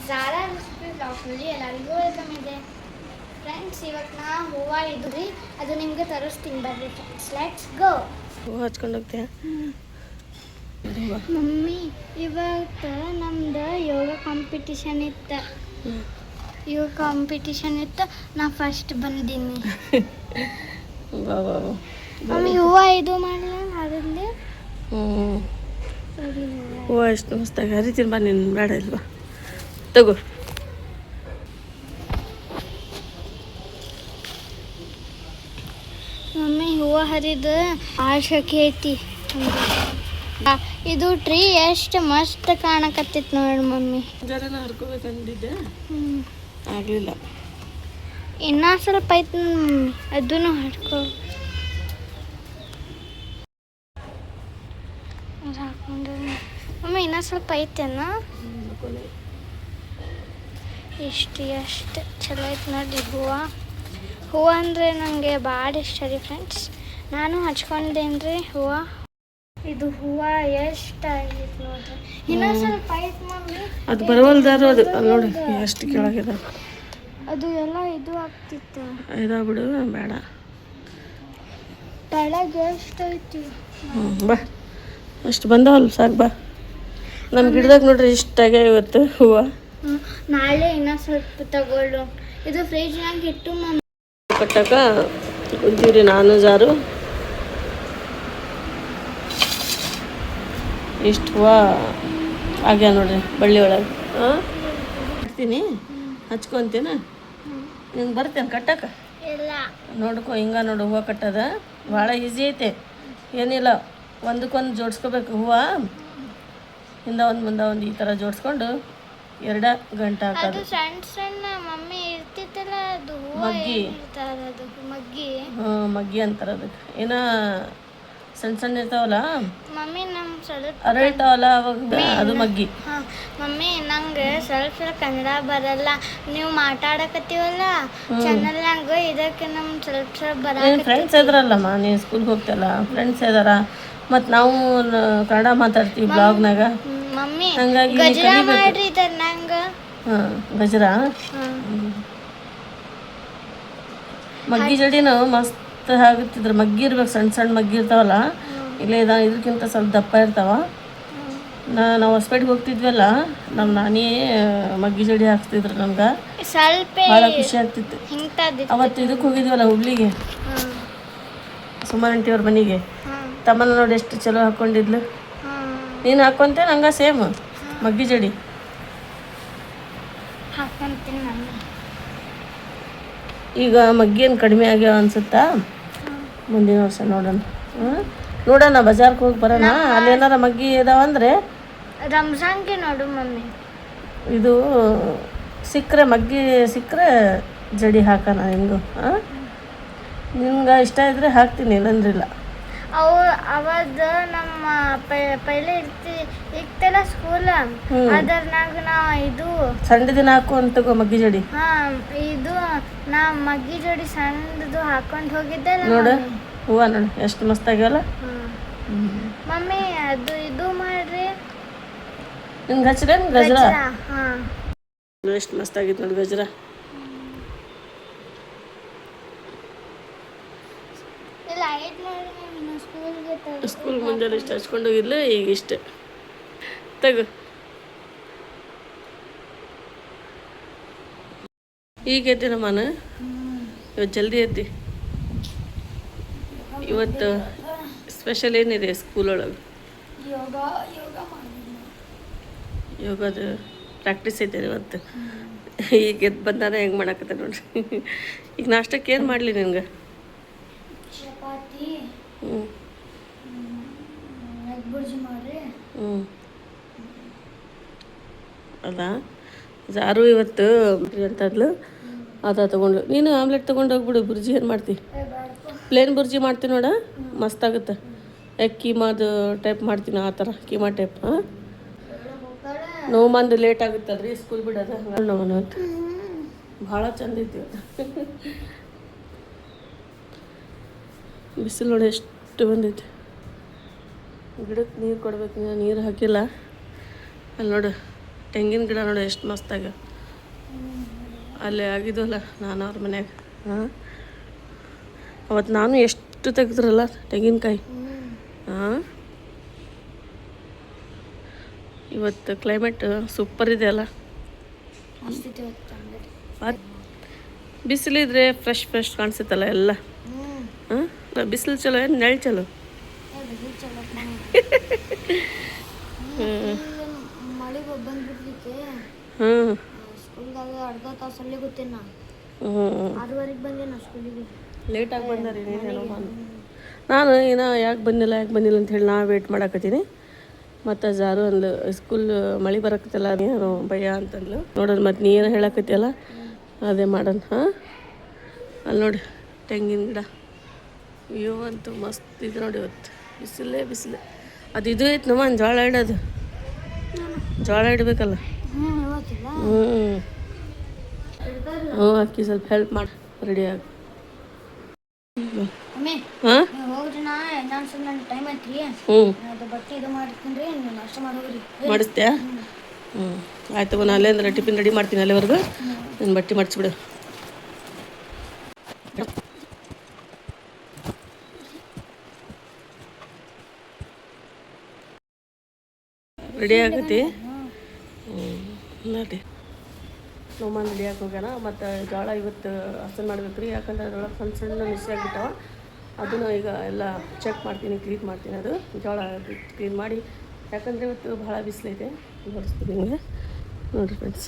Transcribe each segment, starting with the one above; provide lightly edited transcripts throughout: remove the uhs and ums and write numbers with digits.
Zara recipe ಬ್ಲಾಗ್ನಲ್ಲಿ ಎಲ್ಲರಿಗೂ welcome ಇದೆ friends. ಇವತ್ತು ನಾ ಹೂವು ಇದ್ರಿ ಅದು ನಿಮಗೆ ತರಿಸ್ತೀನಿ ಬರ್ರಿ ಫ್ರೆಂಡ್ಸ್. Let's go. ಹೂವು ಹಚ್ಕೊಂಡು ಹೋಗ್ತೀಯ ಮಮ್ಮಿ? ಇವತ್ತು ನಮ್ದು ಯೋಗ ಕಾಂಪಿಟಿಷನ್ ಇತ್ತು. ನಾ ಫಸ್ಟ್ ಬಂದೀನಿ. ಮಮ್ಮಿ ಹೂವು ಇದು ಮಾಡಲಿ ಅದರಲ್ಲಿ ಹೂವು ಎಷ್ಟು ಮಸ್ತಾಗಿ ಹರಿತೀನಿ ಬಾ. ನೀನು ಬೇಡ ಇಲ್ವಾ? ತಗೋ. ಮಮ್ಮಿ ಹೂವು ಹರಿದು ಆಶಕ್ಕೆ ಐತಿ. ಇದು ಟ್ರೀ ಎಷ್ಟು ಮಸ್ತ್ ಕಾಣಕತ್ತಿತ್ತು ನೋಡಿ ಮಮ್ಮಿ. ಜರನ ಹರ್ಕೋಬೇಕಂದಿದ್ದೆ, ಆಗಲಿಲ್ಲ. ಇನ್ನೂ ಸ್ವಲ್ಪ ಐತಿ ಮಮ್ಮಿ, ಅದನ್ನು ಹರ್ಕೊ ಹಾಕೊಂಡು. ಮಮ್ಮಿ ಇನ್ನೂ ಸ್ವಲ್ಪ ಐತೆನ? ಎಷ್ಟು ಚಲೋ ಐತೆ ನೋಡಿ ಹೂವು ಅಂದರೆ ನನಗೆ ಭಾಳ ಇಷ್ಟ ರೀ ಫ್ರೆಂಡ್ಸ್. ನಾನು ಹಚ್ಕೊಂಡೇನಿ ರೀ ಹೂವು. ಇದು ಹೂವು ಎಷ್ಟು ಆಗೈತೆ ನೋಡ್ರಿ. ಇನ್ನೂ ಸ್ವಲ್ಪ ಐತೆ ಮಮ್ಮಿ. ಅದು ಬರವಲ್ದಾರು ಅದು ನೋಡಿ ಎಷ್ಟು ಕೆಳಗಿದೆ. ಅದು ಎಲ್ಲ ಇದು ಆಗ್ತಿತ್ತು. ಇದಾಗ್ಬಿಡು, ಬೇಡ. ಕೆಳಗೆ ಎಷ್ಟು ಐತಿ? ಬಾ, ಅಷ್ಟು ಬಂದವಲ್ಲ ಸಾಕು ಬಾ. ನಮ್ಮ ಗಿಡದಾಗ ನೋಡ್ರಿ ಇಷ್ಟಾಗೆ ಇವತ್ತು ಹೂವು. ನಾಳೆ ಇನ್ನೂ ಸ್ವಲ್ಪ ತಗೊಳ್ಳು. ಇದು ಫ್ರಿಜ್ನಾಗ ಇಟ್ಟು ಮಮ್ಮಿ ಕಟ್ಟಕ ಕುಂತೀವ್ರಿ ನಾನು ಜಾರು. ಇಷ್ಟು ಹೂವು ಆಗ್ಯಾವ ನೋಡ್ರಿ ಬಳ್ಳಿ ಒಳಗೆ. ಇಡ್ತೀನಿ, ಹಚ್ಕೊತೀನ. ನಿಂಗೆ ಬರ್ತೇನೆ ಕಟ್ಟಕ? ಇಲ್ಲ. ನೋಡ್ಕೊ, ಹಿಂಗೆ ನೋಡು ಹೂವು ಕಟ್ಟೋದ ಭಾಳ ಈಸಿ ಐತೆ. ಏನಿಲ್ಲ, ಒಂದಕ್ಕೊಂದು ಜೋಡಿಸ್ಕೋಬೇಕು ಹೂವು. ಹಿಂದೆ ಒಂದು ಮುಂದೆ ಒಂದು ಈ ಥರ ಜೋಡಿಸ್ಕೊಂಡು 2 ಗಂಟೆ ಹಾಕೋದು. ಸಣ್ಣ ಸಣ್ಣ ಮಮ್ಮಿ ಇರ್ತಿತ್ತಲ್ಲ ಅದು ಮಗ್ಗಿ. ಮಗ್ಗಿ. ಮಗ್ಗಿ ಅಂತಾರೆ ಅದಕ್ಕೆ. ಏನೋ ಸಣ್ಣ ಸಣ್ಣ ಇರ್ತಾವಲ್ಲ ಮಮ್ಮಿ, ನಮ್ಗೆ ಸ್ವಲ್ಪ ಅರಳ್ತಾವಲ್ಲ ಅವಾಗ, ಅದು ಮಗ್ಗಿ. ಮಮ್ಮಿ, ನಂಗೆ ಸ್ವಲ್ಪ ಕನ್ನಡ ಬರಲ್ಲ. ನೀವು ಮಾತಾಡಕತ್ತೀವಲ್ಲ ಚಾನಲ್ನಾಗ, ಇದಕ್ಕೆ ನಮ್ಗೆ ಸ್ವಲ್ಪ ಬರಲ್ಲ. ಫ್ರೆಂಡ್ಸ್ ಇದ್ರಲ್ಲಮ್ಮ, ನೀನು ಸ್ಕೂಲ್ಗೆ ಹೋಗ್ತಲ್ಲ, ಫ್ರೆಂಡ್ಸ್ ಇದಾರ. ಮತ್ತು ನಾವು ಕನ್ನಡ ಮಾತಾಡ್ತೀವಿ ಬ್ಲಾಗ್ನಾಗ. ಮಮ್ಮಿ ಹಂಗಾಗಿ ಗಜರ ಮಾಡ್ರಿ ನಂಗೆ. ಗಜರ ಮಗ್ಗಿ ಜಡಿನೂ ಮಸ್ತ್ ಆಗುತ್ತಿದ್ರು. ಮಗ್ಗಿ ಇರ್ಬೇಕು, ಸಣ್ಣ ಸಣ್ಣ ಮಗ್ಗಿ ಇರ್ತಾವಲ್ಲ. ಇಲ್ಲೇ ಇದಕ್ಕಿಂತ ಸ್ವಲ್ಪ ದಪ್ಪ ಇರ್ತಾವ. ನಾವು ಹೊಸಪೇಟೆಗೆ ಹೋಗ್ತಿದ್ವಲ್ಲ, ನಮ್ಮ ನಾನೇ ಮಗ್ಗಿ ಜಡಿ ಹಾಕ್ತಿದ್ರು ನಮ್ಗೆ. ಸ್ವಲ್ಪ ಭಾಳ ಖುಷಿ ಆಗ್ತಿತ್ತು. ಅವತ್ತು ಇದಕ್ಕೆ ಹೋಗಿದ್ವಲ್ಲ ಹುಬ್ಳಿಗೆ, ಸುಮಂಟಿಯವ್ರ ಮನೆಗೆ. ತಮ್ಮನ ನೋಡಿ ಎಷ್ಟು ಚಲೋ ಹಾಕ್ಕೊಂಡಿದ್ಲು. ನೀನು ಹಾಕ್ಕೊಂತೆ ನಂಗೆ ಸೇಮ್ ಮಗ್ಗಿ ಜಡಿ ಹಾಕೊಂತೀನಿ ಮಮ್ಮಿ. ಈಗ ಮಗ್ಗೇನು ಕಡಿಮೆ ಆಗ್ಯಾವ ಅನ್ಸುತ್ತಾ? ಮುಂದಿನ ವರ್ಷ ನೋಡೋಣ. ನೋಡೋಣ, ಬಜಾರ್ಗೆ ಹೋಗಿ ಬರೋಣ. ಅಲ್ಲಿ ಏನಾರ ಮಗ್ಗಿ ಇದಾವಂದ್ರೆ ರಂಜಾನ್ಗೆ ನೋಡು ಮಮ್ಮಿ. ಇದು ಸಿಕ್ಕರೆ ಮಗ್ಗಿ ಸಿಕ್ಕರೆ ಜಡಿ ಹಾಕೋಣ ನಿಮಗೂ. ನಿಮ್ಗೆ ಇಷ್ಟ ಇದ್ರೆ ಹಾಕ್ತೀನಿ, ಇಲ್ಲಂದ್ರಿಲ್ಲ. ಅವಾಗ ನಮ್ಮ ಪೈಲೆ ಇರ್ತಲ್ಲ ಸ್ಕೂಲ್, ಅದ್ರನಾಗ ನಾ ಇದು ಸಂಡೆ ದಿನ ಹಾಕು ಅಂತ ಮಗ್ಗಿ ಜಡಿ. ಇದು ನಾ ಮಗ್ಗಿ ಜೋಡಿ ಸಣ್ಣದು ಹಾಕೊಂಡು ಹೋಗಿದ್ದೆ ನೋಡು ಹೂವು ನೋಡು ಎಷ್ಟು ಮಸ್ತ್ ಆಗ್ಯಾವಲ್ಲ. ಮಮ್ಮಿ, ಅದು ಇದು ಮಾಡ್ರಿ. ನಿಮ್ಗೆ ಹಚ್ಚಿರೇನು ಗಜರ? ಎಷ್ಟು ಮಸ್ತ್ ಆಗಿತ್ತು ನೋಡಿ ಗಜರ. ಸ್ಕೂಲ್ ಮುಂಜಾನೆ ಇಷ್ಟು ಹಚ್ಕೊಂಡು ಹೋಗಿದ್ಲು, ಈಗ ಇಷ್ಟು ತಗೋ. ಈಗ ಎದ್ದಿನಮ್ಮ ನಾನು. ಇವತ್ತು ಜಲ್ದಿ ಎದ್ದಿ. ಇವತ್ತು ಸ್ಪೆಷಲ್ ಏನಿದೆ ಸ್ಕೂಲೊಳಗೆ? ಯೋಗದ ಪ್ರಾಕ್ಟೀಸ್ ಐತೆ ಇವತ್ತು. ಈಗ ಎದ್ದು ಬಂದಾನ ಹೆಂಗೆ ಮಾಡಕತ್ತೆ ನೋಡ್ರಿ. ಈಗ ನಾಷ್ಟಕ್ಕೆ ಏನು ಮಾಡಲಿ ನಿನ್ಗೆ? ಚಪಾತಿ, ಅಲ್ಲ ಜಾರು ಇವತ್ತು ಅಂತಂದ್ಲು, ಅದ ತೊಗೊಂಡು. ನೀನು ಆಮ್ಲೆಟ್ ತೊಗೊಂಡು ಹೋಗ್ಬಿಡು. ಬುರ್ಜಿ ಏನು ಮಾಡ್ತಿ? ಪ್ಲೇನ್ ಬುರ್ಜಿ ಮಾಡ್ತೀನಿ ನೋಡ, ಮಸ್ತಾಗುತ್ತೆ. ಕೀಮಾದು ಟೈಪ್ ಮಾಡ್ತೀನಿ, ಆ ಥರ ಕೀಮಾ ಟೈಪ್. ನೋವು ಮಂದು ಲೇಟ್ ಆಗುತ್ತಲ್ರಿ ಸ್ಕೂಲ್ ಬಿಡೋದು. ಹಂಗೆ ಭಾಳ ಚಂದ ಐತಿ. ಬಿಸಿಲು ನೋಡಿ ಎಷ್ಟು ಬಂದೈತಿ. ಗಿಡಕ್ಕೆ ನೀರು ಕೊಡ್ಬೇಕು, ನೀರು ಹಾಕಿಲ್ಲ. ಅಲ್ಲಿ ನೋಡು ತೆಂಗಿನ ಗಿಡ ನೋಡಿ ಎಷ್ಟು ಮಸ್ತಾಗ ಅಲ್ಲೇ ಆಗಿದ್ವಲ್ಲ ನಾನು ಅವ್ರ ಮನ್ಯಾಗ. ಹಾಂ, ಅವತ್ತು ನಾನು ಎಷ್ಟು ತೆಗೆದ್ರಲ್ಲ ತೆಂಗಿನಕಾಯಿ. ಹಾಂ, ಇವತ್ತು ಕ್ಲೈಮೇಟ್ ಸೂಪರ್ ಇದೆ ಅಲ್ಲ. ಬಿಸಿಲಿದ್ರೆ ಫ್ರೆಶ್ ಕಾಣಿಸುತ್ತಲ್ಲ ಎಲ್ಲ. ಹಾಂ, ಬಿಸಿಲು ಚಲೋ ಏನು ನೆರಳು ಚಲೋ? ಹಾಂ, ಲೇಟಾಗಿ ಬಂದಾರಿ. ನಾನು ಏನೋ ಯಾಕೆ ಬಂದಿಲ್ಲ ಅಂತ ಹೇಳಿ ನಾ ವೇಟ್ ಮಾಡಾಕತ್ತೀನಿ. ಮತ್ತು ಜಾರು ಅಂದ್ಲು ಸ್ಕೂಲ್ ಮಳೆ ಬರಕತ್ತಲ್ಲ ನೀನು ಭಯ ಅಂತಂದ್ಲು. ನೋಡೋಣ ಮತ್ತು ನೀ ಏನೋ ಹೇಳಕತ್ತಿಯಲ್ಲ ಅದೇ ಮಾಡೋಣ. ಹಾಂ, ಅಲ್ಲಿ ನೋಡಿ ತೆಂಗಿನ ಗಿಡ ಅಯ್ಯೋ ಅಂತೂ ಮಸ್ತ್ ಇದೆ ನೋಡಿ. ಇವತ್ತು ಬಿಸಿಲು ಅದು ಇದು ಐತೆ ನಮ್ಮ ಜೋಳ ಇಡೋದು. ಜೋಳ ಇಡಬೇಕಲ್ಲ. ಹ್ಞೂ ಅಕ್ಕಿ ಸ್ವಲ್ಪ ಹೆಲ್ಪ್ ಮಾಡಿ ರೆಡಿಯಾಗಿ. ಹಾಂ, ಮಾಡಿಸ್ತೀಯಾ? ಹ್ಞೂ ಆಯ್ತು, ನಾನು ಅಲ್ಲೇ ಅಂದ್ರೆ ಟಿಫಿನ್ ರೆಡಿ ಮಾಡ್ತೀನಿ. ಅಲ್ಲಿವರೆಗೂ ನೀನು ಬಟ್ಟೆ ಮಾಡಿಸ್ಬಿಡು. ರೆಡಿ ಆಗತ್ತಿ. ನೋಡಿ ನೋಮನ್ ರೆಡಿ ಆಗಿ ಹೋಗ್ಯಾನ. ಮತ್ತು ಜೋಳ ಇವತ್ತು ಹಸನ್ ಮಾಡ್ಬೇಕು ರೀ, ಯಾಕಂದ್ರೆ ಅದ್ರೊಳಗೆ ಸಣ್ಣ ಮಿಸ್ ಆಗಿಬಿಟ್ಟವ. ಅದನ್ನು ಈಗ ಎಲ್ಲ ಚೆಕ್ ಮಾಡ್ತೀನಿ, ಕ್ಲೀನ್ ಮಾಡ್ತೀನಿ. ಅದು ಜೋಳ ಕ್ಲೀನ್ ಮಾಡಿ, ಯಾಕಂದರೆ ಇವತ್ತು ಭಾಳ ಬಿಸಿಲೈತೆ. ತೋರಿಸ್ತೀನಿ ನಿಮಗೆ ನೋಡಿರಿ ಫ್ರೆಂಡ್ಸ್.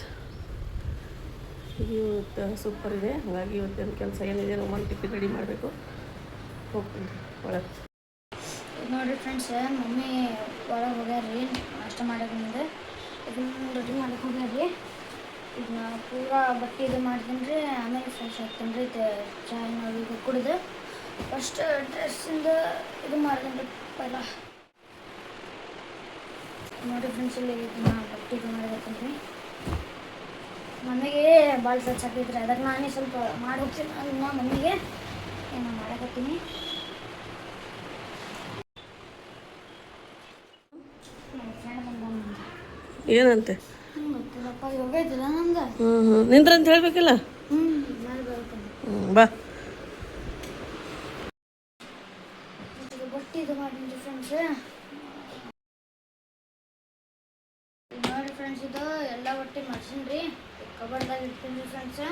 ಇವತ್ತು ಸೂಪರ್ ಇದೆ. ಹಾಗಾಗಿ ಇವತ್ತೇನು ಕೆಲಸ ಏನಿದೆ ನೋಮನ್ ಟಿಫಿನ್ ರೆಡಿ ಮಾಡಬೇಕು. ಹೋಗ್ತೀನಿ ಒಳಗೆ. ನೋಡಿರಿ ಫ್ರೆಂಡ್ಸ್, ಮಮ್ಮಿ ಒಳಗೆ ಹೋಗ್ಯಾರ್ರಿ ನಾಷ್ಟ ಮಾಡೋಕೆ ಮುಂದೆ. ಇದನ್ನು ರೆಡಿ ಮಾಡಕ್ಕೆ ಹೋಗ್ಯಾರ್ರಿ. ಇದನ್ನ ಪೂರಾ ಬಟ್ಟೆ ಇದು ಮಾಡ್ತೀನಿ ರೀ, ಆಮೇಲೆ ಫ್ರೆಶ್ ಆಗ್ತೀನಿ ರೀ. ಚಹಾ ನಾವು ಈಗ ಕುಡಿದು ಫಸ್ಟ್ ಡ್ರೆಸ್ಸಿಂದ ಇದು ಮಾಡ್ತೀನಿ ರೀ ಪೈಲ. ನೋಡಿ ಫ್ರೆಂಡ್ಸ್, ಇಲ್ಲಿ ಇದನ್ನ ಬಟ್ಟೆ ಇದು ಮಾಡಕತ್ತೀನಿ ರೀ. ಮಮ್ಮಿಗೆ ಭಾಳ ಸ್ವಚ್ಛ ಹಾಕಿದ್ರಿ, ಅದಕ್ಕೆ ನಾನೇ ಸ್ವಲ್ಪ ಮಾಡಿ ಹೋಗ್ತೀನಿ. ಅದನ್ನ ಮಮ್ಮಿಗೆ ಏನು ಮಾಡಕತ್ತೀನಿ. ಏನಂತೆ? ಹೋಗೈತಿಲ್ಲ ನಂದು. ನಿಂದ್ರಂತ ಹೇಳ್ಬೇಕಿಲ್ಲ. ಬಾ. ಬಟ್ಟೆ ಇದು ಮಾಡಿದ್ರಿ ಫ್ರೆಂಡ್ಸ್. ನೋಡಿ ಫ್ರೆಂಡ್ಸ್, ಇದು ಎಲ್ಲ ಬಟ್ಟೆ ಮಾಡ್ಸೀನಿ ರೀ, ಕಬರ್ದಾಗ ಇಡ್ತೀನಿ ಫ್ರೆಂಡ್ಸ್.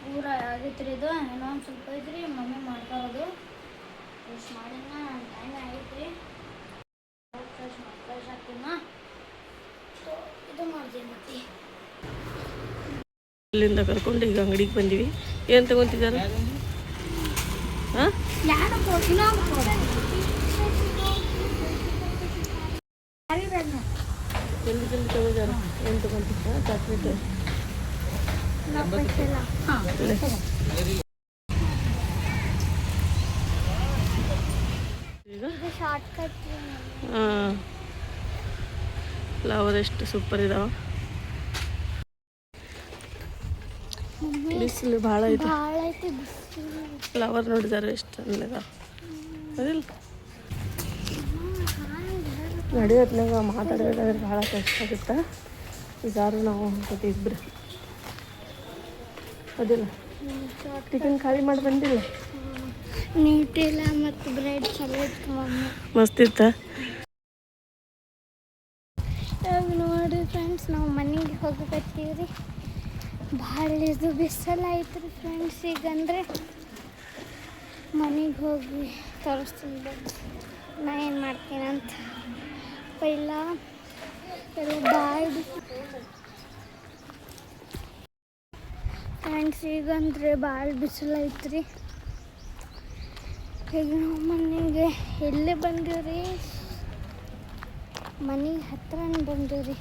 ಪೂರ ಆಗೈತೆ ರೀ. ಇದು ಏನೋ ಒಂದು ಸ್ವಲ್ಪ ಐತ್ರಿ, ಮಮ್ಮಿ ಮಾಡ್ತಾರೋದು. ಫ್ರೆಶ್ ಮಾಡಿನ ಟೈಮ್ ಆಗೈತೆ ರೀ. ಫ್ರೆಶ್ ಆಗ್ತೀನ ಇದು ಮಾಡ್ತೀನಿ. ಮತ್ತೆ ಇಲ್ಲಿಂದ ಕರ್ಕೊಂಡು ಈಗ ಅಂಗಡಿಗೆ ಬಂದೀವಿ. ಏನು ತಗೊಂತಿದ್ದಾರೆ? ಹಾಂ, ಜಲ್ದಿ ತಗೋದಾರ. ಏನು ತಗೊಂತಿದ್ದ? ಚಾಕ್ಲೇಟ್ ಈಗ ಹಾಂ, ಫ್ಲವರ್ ಎಷ್ಟು ಸೂಪರ್ ಇದಾವ. ಬಿಸಿಲು ಭಾಳ ಐತೆ. ಫ್ಲವರ್ ನೋಡಿದಾರೆ ಎಷ್ಟು ಚಂದ ಅದಿಲ್ಲ. ನಡೆಯೋತ್ನಾಗ ಮಾತಾಡಬೇಕಾದ್ರೆ ಭಾಳ ಕಷ್ಟ ಆಗುತ್ತೆ. ಜಾರು ನಾವು ಜೊತೆ ಇಬ್ಬರು ಅದಿಲ್ಲ. ಟಿಫಿನ್ ಖಾಲಿ ಮಾಡಿ ಬಂದಿಲ್ಲ. ನೀಟಿಲ್ಲ ಮತ್ತು ಬ್ರೆಡ್ ಚಲೋ ಇತ್ತು ಮಮ್ಮಿ. ಮಸ್ತ್ ಇತ್ತ. ನೋಡಿ ಫ್ರೆಂಡ್ಸ್, ನಾವು ಮನೆಗೆ ಹೋಗಕತ್ತೀವಿ ರೀ. ಭಾಳ ಇದು ಬಿಸಿಲು ಐತ್ರಿ ಫ್ರೆಂಡ್ಸ್. ಈಗಂದರೆ ಮನೆಗೆ ಹೋಗಿ ತೋರಿಸ್ತೀನಿ ಬನ್ನಿ ನಾ ಏನು ಮಾಡ್ತೀನಿ ಅಂತ. ಪೈಲ ಭಾಳ ಫ್ರೆಂಡ್ಸ್, ಈಗಂದ್ರೆ ಭಾಳ ಬಿಸಿಲು ಐತ್ರಿ. ಈಗ ನಾವು ಮನೆಗೆ ಎಲ್ಲೇ ಬಂದೀವಿ ರೀ, ಮನೆಗೆ ಹತ್ರನೇ ಬಂದೀವಿ ರೀ.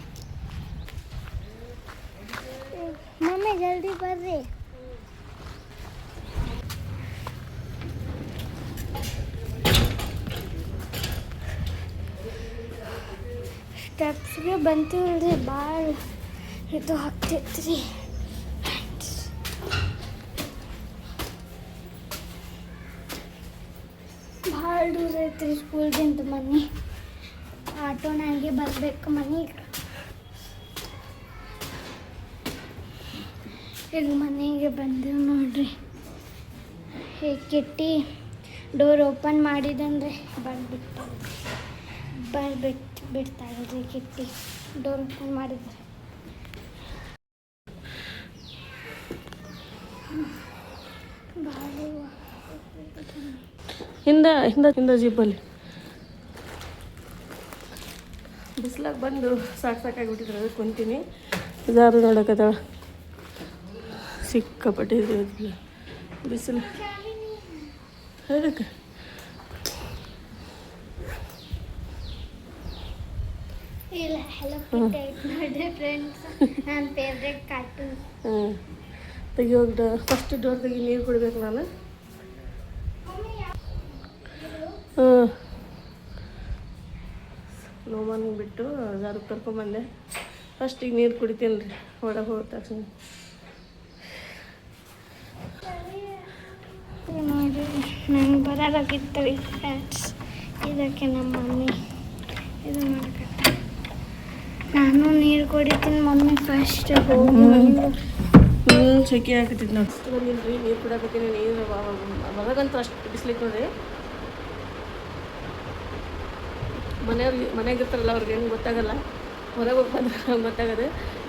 ಮಮ್ಮಿ ಜಲ್ದಿ ಬರ್ರಿ. ಸ್ಟೆಪ್ಸ್ಗೆ ಬಂತೀವಿ, ಭಾಳ ಇದು ಆಗ್ತೈತ್ರಿ. ಭಾಳ ದೂರ ಐತ್ರಿ ಸ್ಕೂಲ್ದಿಂದ ಮನೆ. ಆಟೋನಾಗೆ ಬರಬೇಕು ಮನೆಗೆ. ಈಗ ಮನೆಗೆ ಬಂದೆವು ನೋಡ್ರಿ. ಈ ಕಿಟ್ಟಿ ಡೋರ್ ಓಪನ್ ಮಾಡಿದಂದ್ರೆ ಬಿಡ್ತಾಳ್ರಿ ಕಿಟ್ಟಿ ಡೋರ್ ಓಪನ್ ಮಾಡಿದ್ರೆ. ಹಿಂದ ಜೀಪಲ್ಲಿ ಬಿಸಿಲಾಗ ಬಂದು ಸಾಕಾಗಿಬಿಟ್ಟಿದ್ರೆ ಅದಕ್ಕೆ ಕುಂತೀನಿ. ಜಾರು ನೋಡಕತ್ತಾಳ, ಸಿಕ್ಕಾಪಟ್ಟೆ ಬಿಸಿಲು. ಅದಕ್ಕೆ ಇಲ್ಲ ಹೆಲೋ ಕಿಟ್ಟಿ ಐತೆ ನೋಡ್ರಿ ಫ್ರೆಂಡ್ಸ್, ನನ್ನ ಫೇವ್ರೆಟ್ ಕಾರ್ಟೂನ್. ತೆಗಿಯೋಗ ಫಸ್ಟ್ ಡೋರ್ ತೆಗಿ, ನೀರು ಕುಡಿಬೇಕು ನಾನು. ನೋಮನ್ಗೆ ಬಿಟ್ಟು ಜಾರು ಕರ್ಕೊಂಬಂದೆ. ಫಸ್ಟಿಗೆ ನೀರು ಕುಡಿತೀನಿ ರೀ ಒಳಗೆ ಹೋದ ತಕ್ಷಣ. ನೋಡಿ ನಂಗೆ ಬರೋದಾಗಿತ್ತು ಫ್ರೆಂಡ್ಸ್, ಇದಕ್ಕೆ ನಮ್ಮ ಮಮ್ಮಿ ಇದು ಮಾಡಕತ್ತ. ನಾನು ನೀರು ಕುಡಿತೀನಿ, ಮಮ್ಮಿ ಫಸ್ಟ್ ಹೋಗಿ ಸೆಕೆ ಹಾಕತ್ತಿದ್ದು ನಾವು ಬಂದಿಲ್ಲ ರೀ. ನೀರು ಕುಡಿಯಾಕತ್ತೀನಿ. ನೀರು ಹೊರಗಂತೂ ಅಷ್ಟು ಬಿಸ್ಲಿಕ್ಕೆ ನೋಡ್ರಿ. ಮನೆಗೆ ಇರ್ತಾರಲ್ಲ ಅವ್ರಿಗೆ ಹೆಂಗೆ ಗೊತ್ತಾಗಲ್ಲ, ಹೊರಗೆ ಹೋಗಿ ಬಂದ್ರೆ ಹಂಗೆ ಗೊತ್ತಾಗೋದು.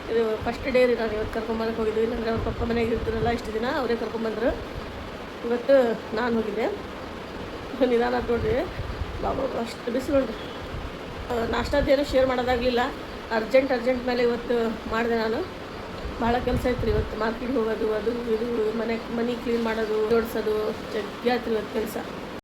ಇದು ಫಸ್ಟ್ ಡೇ ರೀ ನಾನು ಇವತ್ತು ಕರ್ಕೊಂಬರಕ್ಕೆ ಹೋಗಿದ್ವಿ. ಇಲ್ಲಾಂದರೆ ಅವ್ರ ಪಪ್ಪ ಮನೆಗೆ ಇರ್ತಾರಲ್ಲ ಇಷ್ಟು ದಿನ, ಅವರೇ ಕರ್ಕೊಂಬಂದರು. ಇವತ್ತು ನಾನು ಹೋಗಿದ್ದೆ. ನಿಧಾನ ನೋಡ್ರಿ, ಬಾಬಾ ಅಷ್ಟು ಬಿಸಿಲು ನೋಡ್ರಿ. ನಾಷ್ಟಾದೇನು ಶೇರ್ ಮಾಡೋದಾಗಲಿಲ್ಲ, ಅರ್ಜೆಂಟ್ ಮೇಲೆ ಇವತ್ತು ಮಾಡಿದೆ ನಾನು. ಭಾಳ ಕೆಲಸ ಇತ್ತು ರೀ ಇವತ್ತು. ಮಾರ್ಕೆಟ್ಗೆ ಹೋಗೋದು, ಅದು ಇದು, ಮನೆ ಕ್ಲೀನ್ ಮಾಡೋದು, ಜೋಡಿಸೋದು, ಜಗ್ಗಿ ಆಯ್ತು ಇವತ್ತು ಕೆಲಸ.